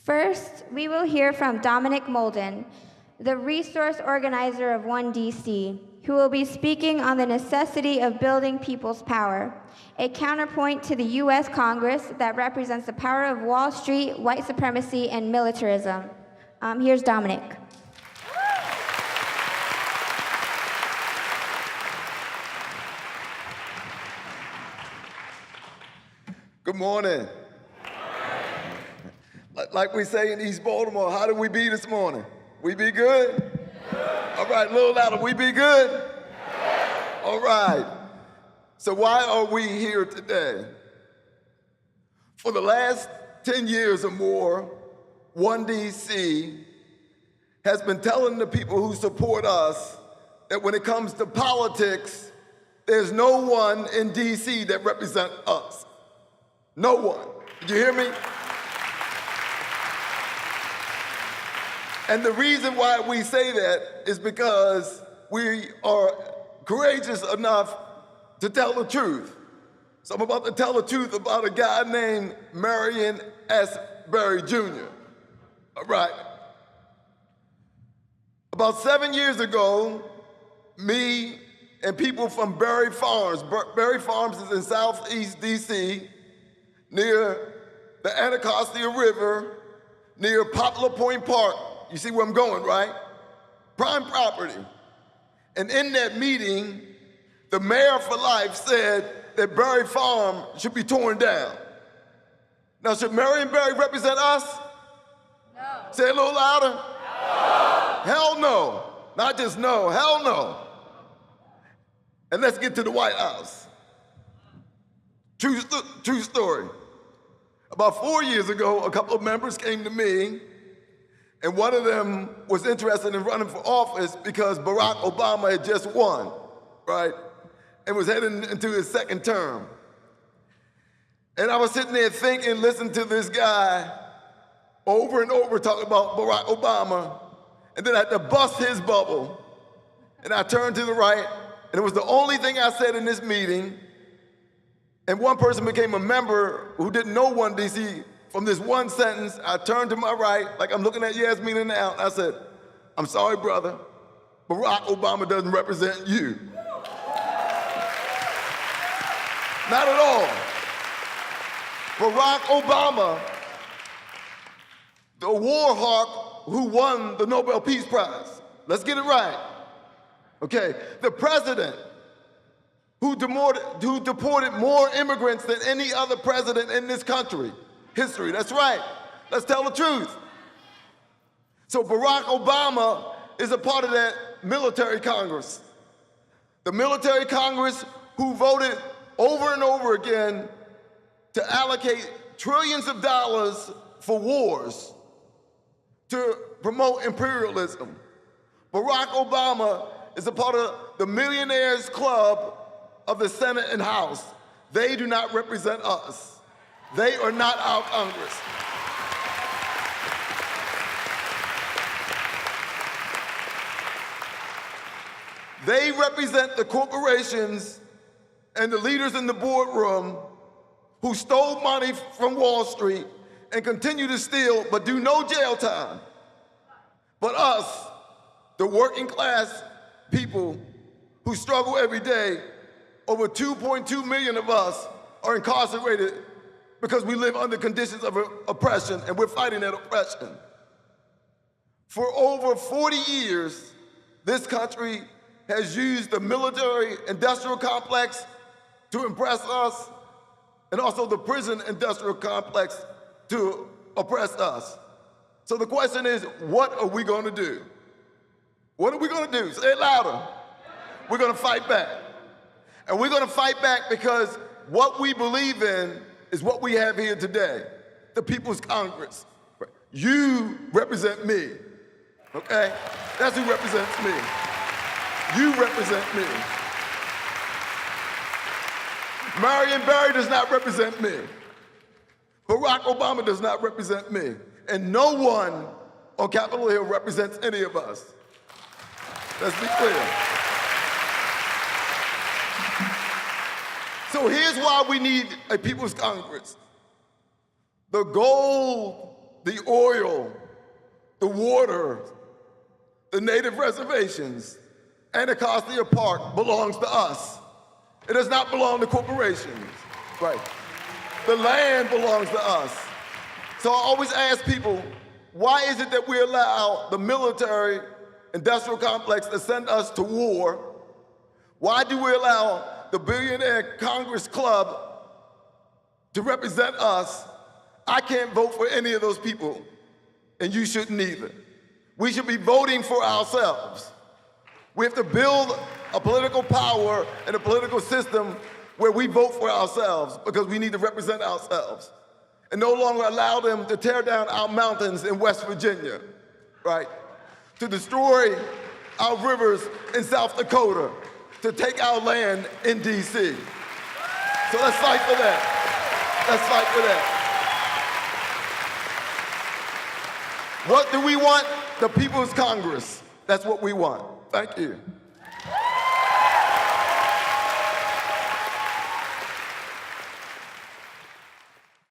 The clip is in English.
First, we will hear from Dominic Moulden, the resource organizer of 1DC, who will be speaking on the necessity of building people's power, a counterpoint to the U.S. Congress that represents the power of Wall Street, white supremacy, and militarism. Here's Dominic. Good morning. Like we say in East Baltimore, how did we be this morning? We be good? All right, a little louder. We be good? All right. So why are we here today? For the last 10 years or more, 1DC has been telling the people who support us that when it comes to politics, there's no one in DC that represents us. No one. Did you hear me? And the reason why we say that is because we are courageous enough to tell the truth. So I'm about to tell the truth about a guy named Marion S. Berry Jr. All right. About 7 years ago, me and people from Berry Farms is in Southeast DC, near the Anacostia River, near Poplar Point Park. You see where I'm going, right? Prime property. And in that meeting, the mayor for life said that Berry Farm should be torn down. Now, should Marion Berry represent us? No. Say it a little louder. No. Hell no. Not just no, hell no. And let's get to the White House. True story. About 4 years ago, a couple of members came to me, and one of them was interested in running for office because Barack Obama had just won, right? And was heading into his second term. And I was sitting there thinking, listening to this guy over and over talking about Barack Obama, and then I had to bust his bubble. And I turned to the right, and it was the only thing I said in this meeting. And one person became a member who didn't know 1DC. From this one sentence, I turned to my right, like I'm looking at Yasmina now, and I said, I'm sorry, brother, Barack Obama doesn't represent you. Not at all. Barack Obama, the war hawk who won the Nobel Peace Prize. Let's get it right. Okay, the president who deported more immigrants than any other president in this country. History, that's right. Let's tell the truth. So Barack Obama is a part of that military Congress. The military Congress who voted over and over again to allocate trillions of dollars for wars, to promote imperialism. Barack Obama is a part of the Millionaires Club of the Senate and House. They do not represent us. They are not our Congress. They represent the corporations and the leaders in the boardroom who stole money from Wall Street and continue to steal but do no jail time. But us, the working class people who struggle every day, over 2.2 million of us are incarcerated because we live under conditions of oppression, and we're fighting that oppression. For over 40 years, this country has used the military-industrial complex to impress us, and also the prison-industrial complex to oppress us. So the question is, what are we going to do? What are we going to do? Say it louder. We're going to fight back. And we're going to fight back because what we believe in is what we have here today, the People's Congress. You represent me, okay? That's who represents me. You represent me. Marion Berry does not represent me. Barack Obama does not represent me. And no one on Capitol Hill represents any of us. Let's be clear. So here's why we need a People's Congress. The goal the oil, the water, the native reservations, Anacostia Park belongs to us. It does not belong to corporations, right? The land belongs to us. So I always ask people, why is it that we allow the military industrial complex to send us to war? Why do we allow the Billionaire Congress Club to represent us? I can't vote for any of those people, and you shouldn't either. We should be voting for ourselves. We have to build a political power and a political system where we vote for ourselves because we need to represent ourselves and no longer allow them to tear down our mountains in West Virginia, right? To destroy our rivers in South Dakota, to take our land in DC. So let's fight for that. Let's fight for that. What do we want? The People's Congress. That's what we want. Thank you.